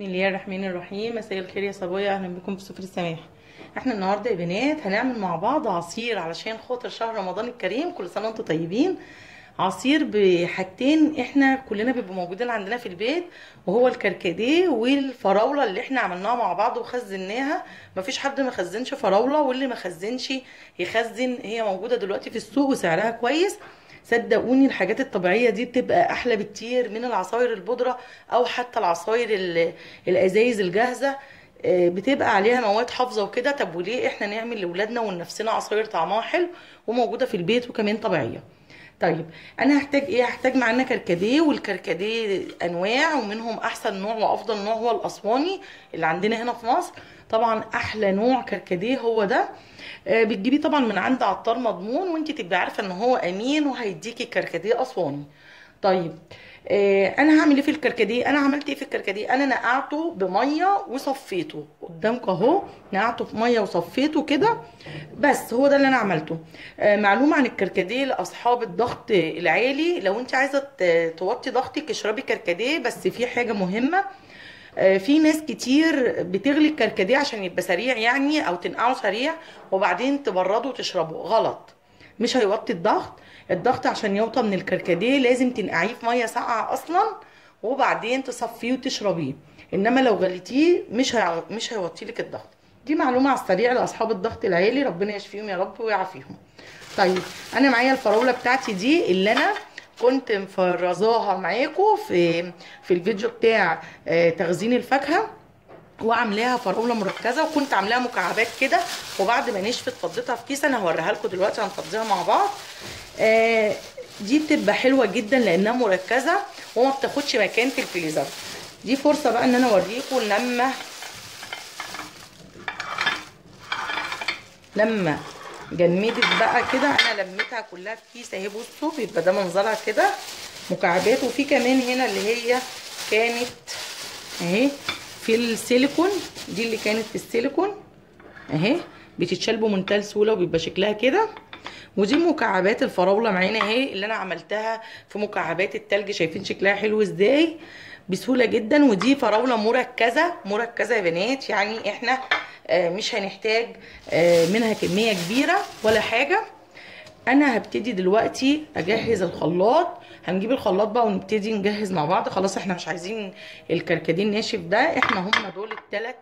بسم الله الرحمن الرحيم. مساء الخير يا صبايا، اهلا بكم في سفر السماح. احنا النهارده يا بنات هنعمل مع بعض عصير علشان خاطر شهر رمضان الكريم. كل سنه وانتم طيبين. عصير بحاجتين احنا كلنا بيبقوا موجودين عندنا في البيت، وهو الكركديه والفراوله اللي احنا عملناها مع بعض وخزناها. مفيش حد ما خزنش فراوله، واللي ما خزنش يخزن، هي موجوده دلوقتي في السوق وسعرها كويس. صدقوني الحاجات الطبيعيه دي بتبقى احلى بكتير من العصاير البودره او حتى العصاير الازايز الجاهزه. بتبقى عليها مواد حافظه وكده. طب وليه احنا نعمل لاولادنا ولنفسنا عصاير طعمها حلو وموجوده في البيت وكمان طبيعيه؟ طيب انا هحتاج ايه؟ هحتاج معانا كركديه، والكركديه انواع ومنهم احسن نوع وافضل نوع هو الاسواني اللي عندنا هنا في مصر. طبعا احلى نوع كركديه هو ده. بتجيبيه طبعا من عند عطار مضمون، وانت تبقى عارفه ان هو امين وهيديكي كركديه اسواني. طيب انا هعمل ايه في الكركديه؟ انا عملت ايه في الكركديه؟ انا نقعته بميه وصفيته قدامك اهو. نقعته في ميه وصفيته كده، بس هو ده اللي انا عملته. معلومه عن الكركديه لاصحاب الضغط العالي: لو انت عايزه توطي ضغطك اشربي كركديه، بس في حاجه مهمه. في ناس كتير بتغلي الكركديه عشان يبقى سريع يعني، او تنقعه سريع وبعدين تبرده وتشربه. غلط، مش هيوطي الضغط. الضغط عشان يوطى من الكركديه لازم تنقعيه في ميه ساقعه اصلا وبعدين تصفيه وتشربيه. انما لو غليتيه مش هيوطي لك الضغط. دي معلومه على السريع لاصحاب الضغط العالي، ربنا يشفيهم يا رب ويعافيهم. طيب انا معايا الفراوله بتاعتي دي اللي انا كنت مفرزاها معاكم في الفيديو بتاع تخزين الفاكهه، وعاملاها فراوله مركزه، وكنت عاملاها مكعبات كده، وبعد ما نشفت فضيتها في كيس. انا هوريها لكم دلوقتي، هنفضيها مع بعض. دي بتبقى حلوه جدا لانها مركزه وما بتاخدش مكان في الفريزر. دي فرصه بقى ان انا اوريكم لما جمدت بقى كده. انا لميتها كلها في كيس اهي، بصوا بيبقى ده منظرها كده مكعبات. وفي كمان هنا اللي هي كانت اهي في السيليكون، دي اللي كانت في السيليكون اهي، بتتشال بمنتهى السهوله وبيبقى شكلها كده. ودي مكعبات الفراوله معانا اهي اللي انا عملتها في مكعبات التلج. شايفين شكلها حلو ازاي؟ بسهوله جدا. ودي فراوله مركزه مركزه يا بنات، يعني احنا مش هنحتاج منها كميه كبيره ولا حاجه. انا هبتدي دلوقتي اجهز الخلاط. هنجيب الخلاط بقى ونبتدي نجهز مع بعض. خلاص احنا مش عايزين الكركديه الناشف ده، احنا هم دول الثلاث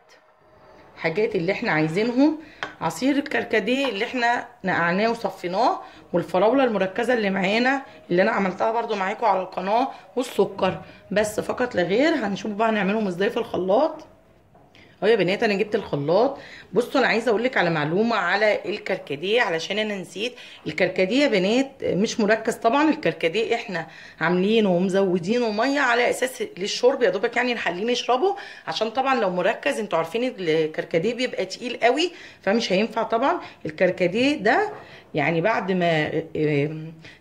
حاجات اللي احنا عايزينهم: عصير الكركديه اللي احنا نقعناه وصفيناه، والفراوله المركزه اللي معانا اللي انا عملتها برضو معاكم على القناه، والسكر. بس فقط لا غير. هنشوف بقى نعملهم ازاي في الخلاط. اهو يا بنات انا جبت الخلاط. بصوا انا عايزه اقول لك على معلومه على الكركديه علشان انا نسيت. الكركديه يا بنات مش مركز طبعا. الكركديه احنا عاملينه ومزودينه ميه على اساس للشرب يا دوبك، يعني نخليه نشربه. عشان طبعا لو مركز انتوا عارفين الكركديه بيبقى تقيل قوي، فمش هينفع طبعا. الكركديه ده يعني بعد ما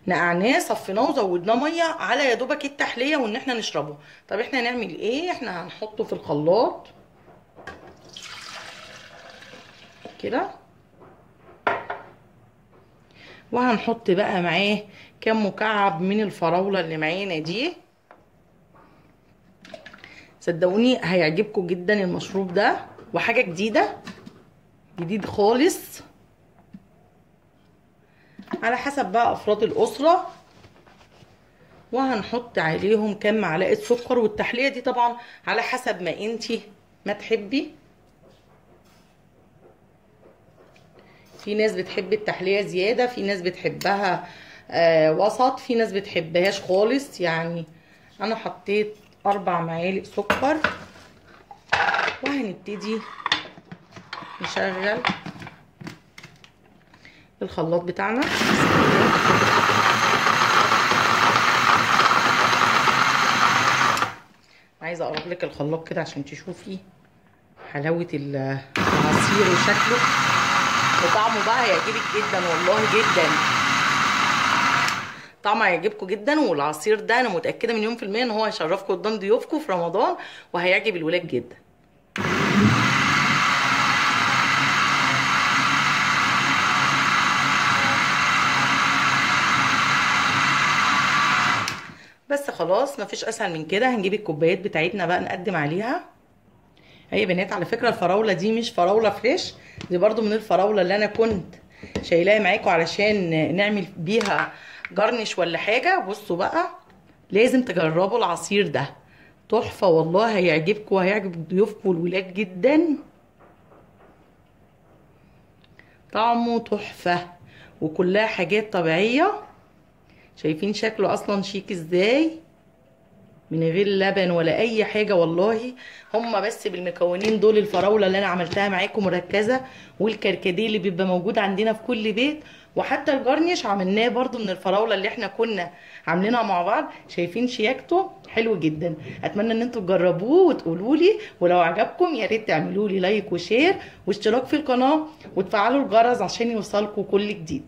نقعناه صفيناه وزودناه ميه على يا دوبك التحليه وان احنا نشربه. طب احنا هنعمل ايه؟ احنا هنحطه في الخلاط كده، وهنحط بقى معاه كام مكعب من الفراولة اللي معانا دي. صدقوني هيعجبكم جدا المشروب ده، وحاجة جديدة، جديد خالص على حسب بقى افراد الاسرة. وهنحط عليهم كام معلقة سكر، والتحلية دي طبعا على حسب ما انتي ما تحبي. في ناس بتحب التحلية زيادة، في ناس بتحبها وسط، في ناس بتحبهاش خالص. يعني انا حطيت 4 معالق سكر، وهنبتدي نشغل الخلاط بتاعنا. عايزه اقرب لك الخلاط كده عشان تشوفي حلاوه العصير وشكله وطعمه. بقى هيعجبك جدا والله، جدا طعمه هيعجبكم جدا. والعصير ده انا متاكده مليون في الميه ان هو هيشرفكم قدام ضيوفكم في رمضان، وهيعجب الولاد جدا. بس خلاص مفيش اسهل من كده. هنجيب الكوبايات بتاعتنا بقى نقدم عليها. هي بنات على فكره الفراوله دي مش فراوله فريش، دي برضو من الفراوله اللي انا كنت شايلاها معاكم علشان نعمل بيها جرنش ولا حاجه. بصوا بقى لازم تجربوا العصير ده، تحفه والله، هيعجبكم وهيعجب ضيوفكم والولاد جدا، طعمه تحفه وكلها حاجات طبيعيه. شايفين شكله اصلا شيك ازاي، من غير لبن ولا اي حاجه والله. هما بس بالمكونين دول، الفراوله اللي انا عملتها معاكم مركزه، والكركديه اللي بيبقى موجود عندنا في كل بيت، وحتى الجرنش عملناه برضو من الفراوله اللي احنا كنا عاملينها مع بعض. شايفين شياكته حلو جدا. اتمنى ان انتوا تجربوه وتقولوا لي، ولو عجبكم يا ريت تعملوا لي لايك وشير واشتراك في القناه وتفعلوا الجرس عشان يوصلكم كل جديد.